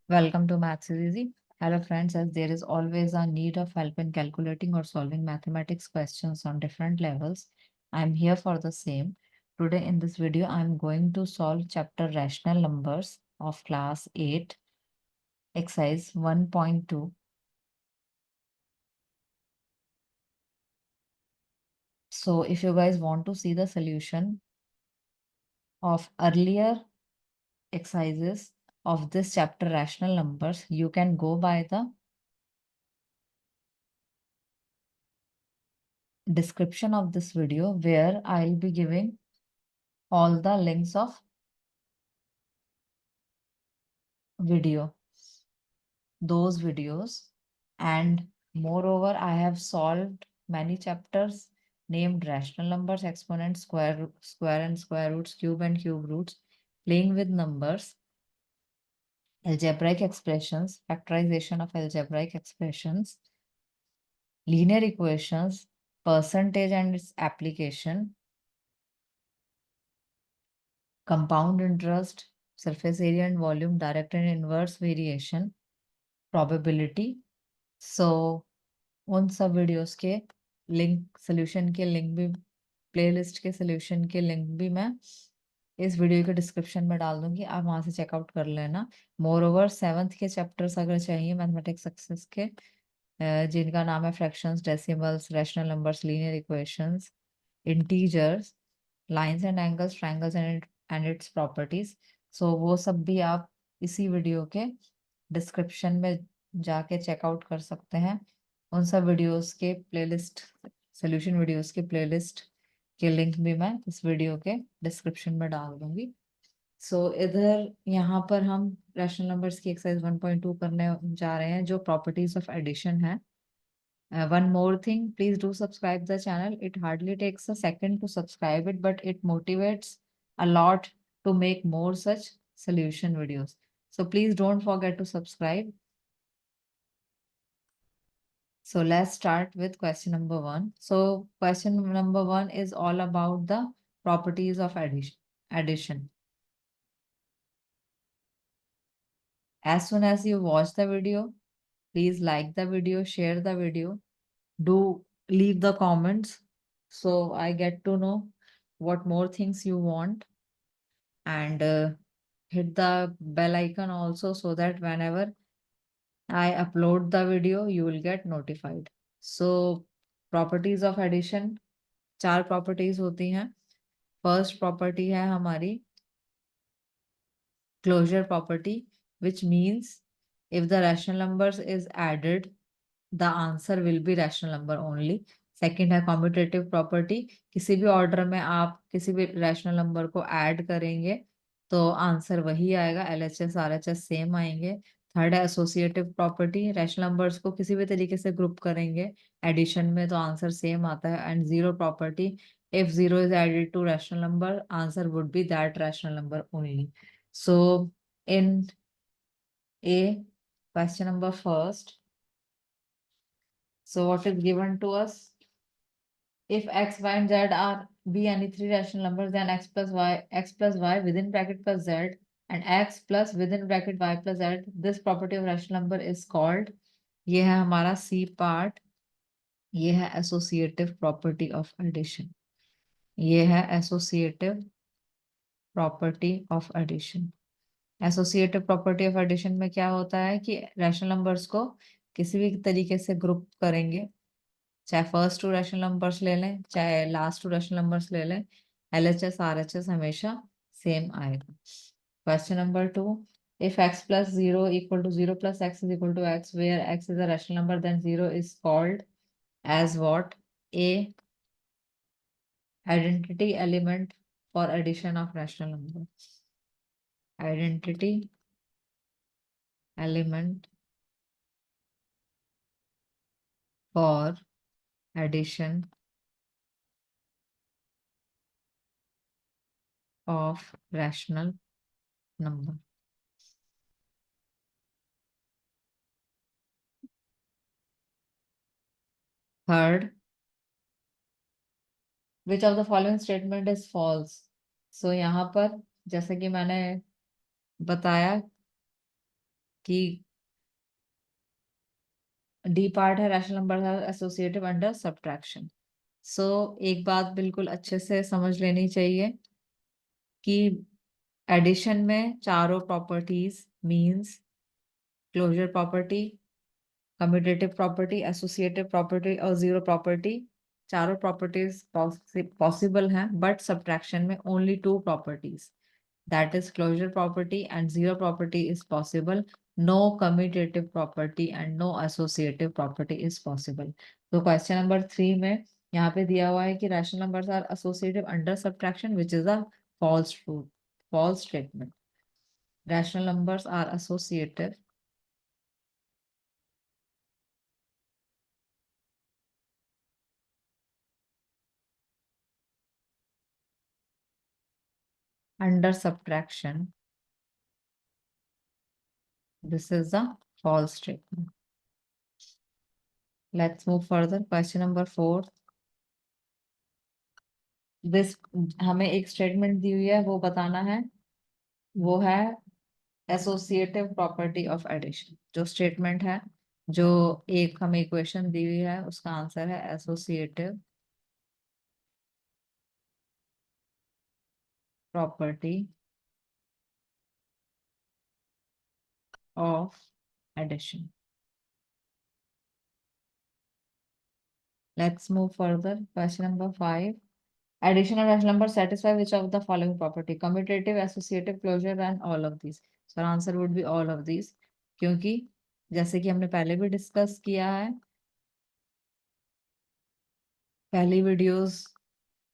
Welcome to Maths is Easy. Hello friends, as there is always a need of help in calculating or solving mathematics questions on different levels, I am here for the same. Today in this video, I am going to solve chapter Rational Numbers of class 8, exercise 1.2. So if you guys want to see the solution of earlier exercises of this chapter Rational Numbers, you can go by the description of this video where I'll be giving all the links of video, those videos. And moreover, I have solved many chapters named rational numbers, exponents, square and square roots, cube and cube roots, playing with numbers, algebraic expressions, factorization of algebraic expressions, linear equations, percentage and its application, compound interest, surface area and volume, direct and inverse variation, probability. So उन सब videos के link, solution के link भी, playlist के solution के link भी मैं इस वीडियो के डिस्क्रिप्शन में डाल दूंगी, आप वहां से चेकआउट कर लेना। मोर ओवर 7th के चैप्टर्स अगर चाहिए मैथमेटिक्स सक्सेस के, जिनका नाम है fractions, decimals, rational numbers, linear equations, integers, lines and angles, triangles and its properties, so वो सब भी आप इसी वीडियो के डिस्क्रिप्शन में जाके चेकआउट कर सकते हैं। उन सब वीडियोस के प्लेलिस्ट, सोल्यूशन वीडियोस के प्लेलिस्ट के लिंक भी मैं इस वीडियो के डिस्क्रिप्शन में डाल दूंगी। सो इधर यहाँ पर हम रैशनल नंबर्स की एक्सरसाइज 1.2 करने जा रहे हैं, जो प्रॉपर्टीज ऑफ एडिशन है। One more thing, please do subscribe the channel. It hardly takes a second to subscribe it, but it motivates a lot to make more such solution videos. So please don't forget to subscribe. So let's start with question number 1. So question number 1 is all about the properties of addition. As soon as you watch the video, please like the video, share the video, do leave the comments so I get to know what more things you want, and hit the bell icon also so that whenever I upload the video you will get notified. So properties of addition, चार properties होती हैं। First property है हमारी closure property, which means if the rational numbers is added, the answer will be rational number only. Second है competitive property, किसी भी order में आप किसी भी रैशनल नंबर को ऐड करेंगे तो आंसर वही आएगा, एलएचएस आरएचएस सेम आएंगे। थर्ड है एसोसिएटिव प्रॉपर्टी, रैशनल नंबर्स को किसी भी तरीके से ग्रुप करेंगे एडिशन में तो आंसर सेम आता है। And zero property, if zero is added to rational number answer would be that rational number only. So in a question number first, so what is given to us? If x, y, and z are be any three rational numbers, then x plus y within bracket plus z and x plus within bracket y plus z, this property of rational number is called, ये है हमारा C part, ये है associative property of addition, ये है associative property of addition। Associative property of addition में क्या होता है कि रैशनल नंबर्स को किसी भी तरीके से ग्रुप करेंगे, चाहे फर्स्ट टू रैशनल नंबर्स ले लें चाहे लास्ट टू रैशनल नंबर्स ले लें, एलएचएस आरएचएस हमेशा सेम आएगा। Question number 2, if x plus 0 equal to 0 plus x is equal to x, where x is a rational number, then 0 is called as what? A identity element for addition of rational numbers, identity element for addition of rational number। Third, which of the following statement is false? So यहाँ पर जैसे कि मैंने बताया कि D part है rational number associative under subtraction. So एक बात बिल्कुल अच्छे से समझ लेनी चाहिए कि एडिशन में चारों properties means closure property, commutative property, associative property और जीरो प्रॉपर्टी, चारों प्रॉपर्टीज पॉसिबल हैं, बट सब्ट्रैक्शन में only two properties, that is closure property and zero property is possible. No commutative property and no associative property is possible. तो question number 3 में यहाँ पे दिया हुआ है कि rational numbers are associative under subtraction, which is a false truth, false statement. Rational numbers are associative under subtraction. This is a false statement. Let's move further. Question number 4. This हमें एक statement दी हुई है, वो बताना है, वो है associative property of addition. जो स्टेटमेंट है, जो एक हमें इक्वेशन दी हुई है, उसका आंसर है associative property of addition. Let's move further. Question number 5। Addition of rational number satisfy which of the following property? Commutative, associative, closure and all of these. So answer would be all of these, क्योंकि जैसे कि हमने पहले भी discuss किया है, पहली videos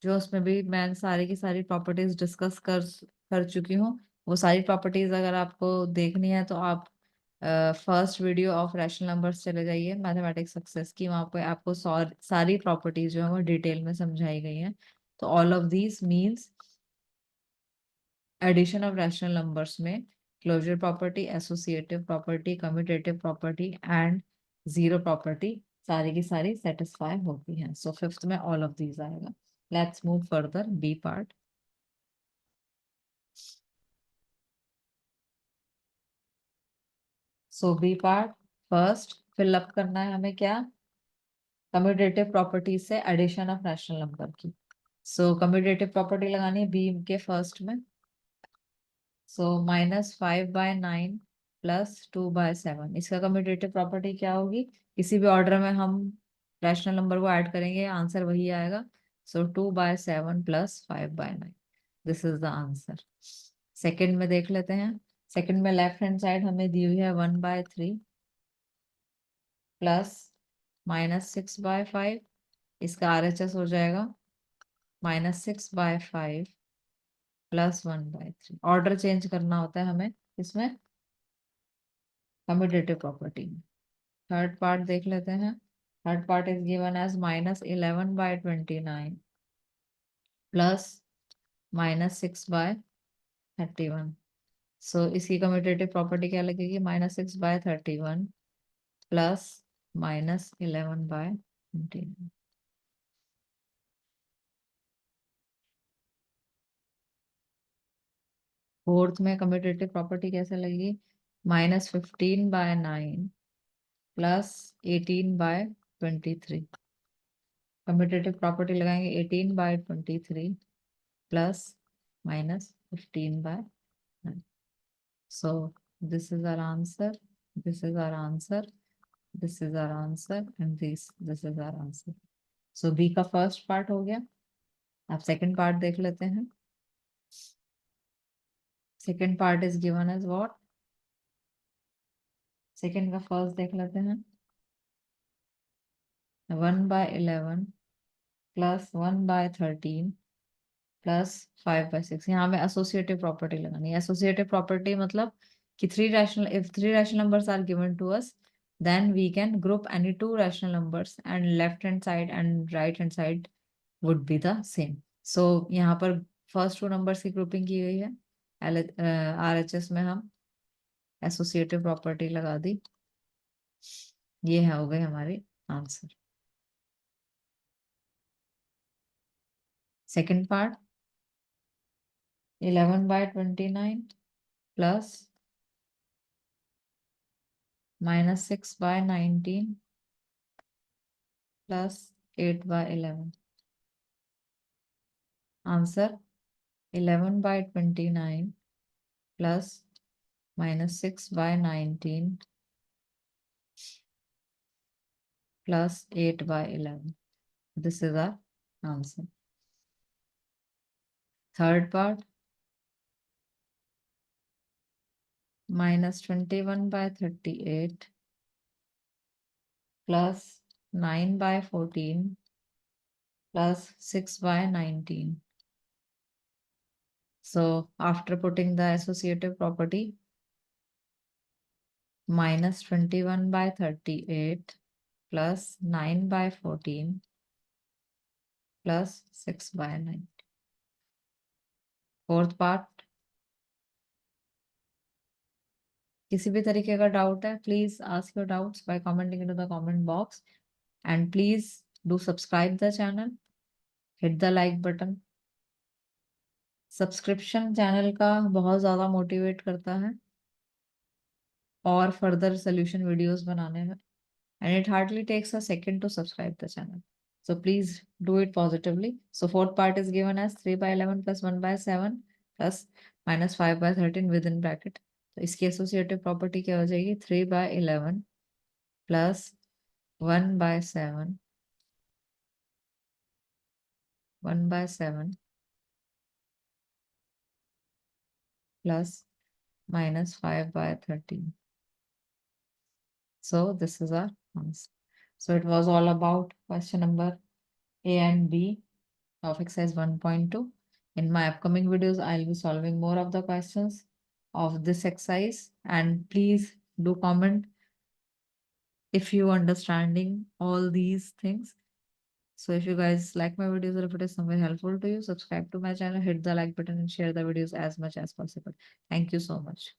जो उसमें भी मैं सारी की सारी प्रॉपर्टीज डिस्कस कर चुकी हूँ। वो सारी प्रॉपर्टीज अगर आपको देखनी है तो आप first video of rational numbers चले जाइए, मैथमेटिक्स सक्सेस की, वहाँ पे आपको सारी प्रॉपर्टीज जो है वो डिटेल में समझाई गई हैं। तो all of these means addition of rational numbers में closure property, associative property, commutative property and zero property सारी की सारी सेटिस्फाई होती हैं। सो फिफ्थ में ऑल ऑफ दीज आएगा। Let's move further, B part. So B part, first fill up करना है हमें क्या, कम्यूटेटिव प्रॉपर्टी से एडिशन ऑफ रैशनल नंबर की। सो कम्यूटेटिव प्रॉपर्टी लगानी है बी के फर्स्ट में। सो -5/9 + 2/7, इसका कम्यूटेटिव प्रॉपर्टी क्या होगी? किसी भी ऑर्डर में हम रैशनल नंबर को ऐड करेंगे, आंसर वही आएगा। सो 2/7 + 5/9, this is the answer. Second में देख लेते हैं। सेकंड में लेफ्ट हैंड साइड हमें दी हुई है 1/3 प्लस -6/5, इसका RHS हो जाएगा -6/5 + 1/3। ऑर्डर चेंज करना होता है हमें इसमें कम्यूटेटिव प्रॉपर्टी में। थर्ड पार्ट देख लेते हैं। Third part is given as -11/29 plus -6/31। So इसकी कम्यूटेटिव प्रॉपर्टी क्या लगेगी? -6/31 प्लस -11/29। फोर्थ में कम्यूटेटिव प्रॉपर्टी कैसे लगेगी? -15/9 प्लस 18/23। कम्यूटेटिव प्रॉपर्टी लगाएंगे 18/23 plus -15/9। So this is our answer, this is our answer, this is our answer and this is our answer. So B का first part हो गया। अब सेकंड पार्ट देख लेते हैं। Second part is given as what? Second का first देख लेते हैं। 1/11 प्लस 1/13 प्लस 5/6। यहाँ में एसोसिएटिव प्रॉपर्टी लगानी है। एसोसिएटिव प्रॉपर्टी मतलब कि if three rational numbers are given to us, then we can group any two rational numbers and left hand side and right hand side would be the same. So यहाँ पर first two numbers की grouping की गई है। RHS में हम associative property लगा दी। ये है हो गए हमारे answer. Second part 11/29 plus minus 6 by 19 plus 8 by 11. Answer 11 by 29 plus minus 6 by 19 plus 8 by 11. This is our answer. Third part, minus 21 by 38 plus 9 by 14 plus 6 by 19. So after putting the associative property, minus 21 by 38 plus 9 by 14 plus 6 by 9. Fourth part, किसी भी तरीके का doubt है, please ask your doubts by commenting into the comment box, and please do subscribe the channel, hit the like button. Subscription channel का बहुत ज़्यादा motivate करता है और फर्दर सोल्यूशन वीडियोस बनाने में, and it hardly takes a second to subscribe the channel. So please do it positively. So fourth part is given as 3 by 11 plus 1 by 7 plus minus 5 by 13 within bracket. तो इसकी associative property क्या हो जाएगी? 3 by 11 plus 1 by 7 plus minus 5 by 13. So this is our answer. So it was all about question number A and B of exercise 1.2. In my upcoming videos, I'll be solving more of the questions of this exercise, and please do comment if you understanding all these things. So if you guys like my videos or if it is somewhere helpful to you, subscribe to my channel, hit the like button and share the videos as much as possible. Thank you so much.